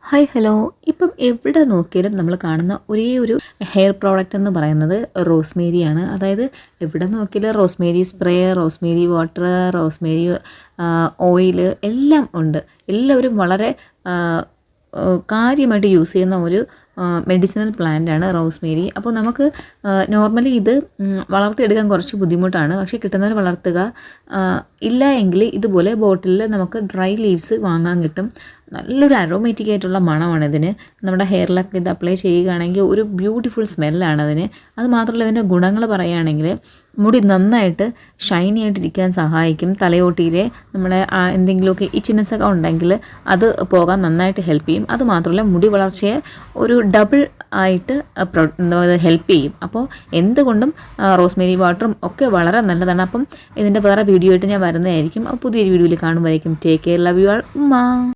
Hi hello. ഇപ്പം എവിടെ നോക്കിയാലും നമ്മൾ കാണുന്ന ഒരേ ഒരു ഹെയർ പ്രോഡക്റ്റ് എന്ന് പറയുന്നത് റോസ്മേരിയാണ്. അതായത് എവിടെ നോക്കിയാലും Rosemary spray, Rosemary water, Rosemary oil എല്ലാം ഉണ്ട്. എല്ലാവരും വളരെ കാര്യമായിട്ട് യൂസ് ചെയ്യുന്ന ഒരു മെഡിസിനൽ പ്ലാന്റാണ് റോസ്മേരി. അപ്പോൾ നമുക്ക് നോർമലി ഇത് വളർത്തിയെടുക്കാൻ കുറച്ച് ബുദ്ധിമുട്ടാണ്. പക്ഷേ കിട്ടുന്നവർ വളർത്തുക. ഇല്ല എങ്കിൽ ഇതുപോലെ ബോട്ടിലിൽ നമുക്ക് ഡ്രൈ ലീവ്സ് വാങ്ങാൻ കിട്ടും. നല്ലൊരു അരോമാറ്റിക് ആയിട്ടുള്ള മണമാണ് ഇതിന്. നമ്മുടെ ഹെയറിലൊക്കെ ഇത് അപ്ലൈ ചെയ്യുകയാണെങ്കിൽ ഒരു ബ്യൂട്ടിഫുൾ സ്മെല്ലാണ് അതിന്. അത് മാത്രമല്ല ഇതിൻ്റെ ഗുണങ്ങൾ പറയുകയാണെങ്കിൽ മുടി നന്നായിട്ട് ഷൈനി ആയിട്ടിരിക്കാൻ സഹായിക്കും. തലയോട്ടിയിലെ നമ്മുടെ എന്തെങ്കിലുമൊക്കെ ഇച്ചിനെസ് ഒക്കെ ഉണ്ടെങ്കിൽ അത് പോകാൻ നന്നായിട്ട് ഹെൽപ്പ് ചെയ്യും. അത് മാത്രമല്ല മുടി വളർച്ചയെ ഒരു ഡബിൾ ആയിട്ട് ഹെൽപ്പ് ചെയ്യും. അപ്പോൾ എന്തുകൊണ്ടും റോസ്മേരി വാട്ടറും ഒക്കെ വളരെ നല്ലതാണ്. അപ്പം ഇതിൻ്റെ വേറെ വീഡിയോ ആയിട്ട് ഞാൻ വരുന്നതായിരിക്കും. അപ്പോൾ പുതിയൊരു വീഡിയോയിൽ കാണുമ്പോഴേക്കും take care, love you all, ഉമ്മ.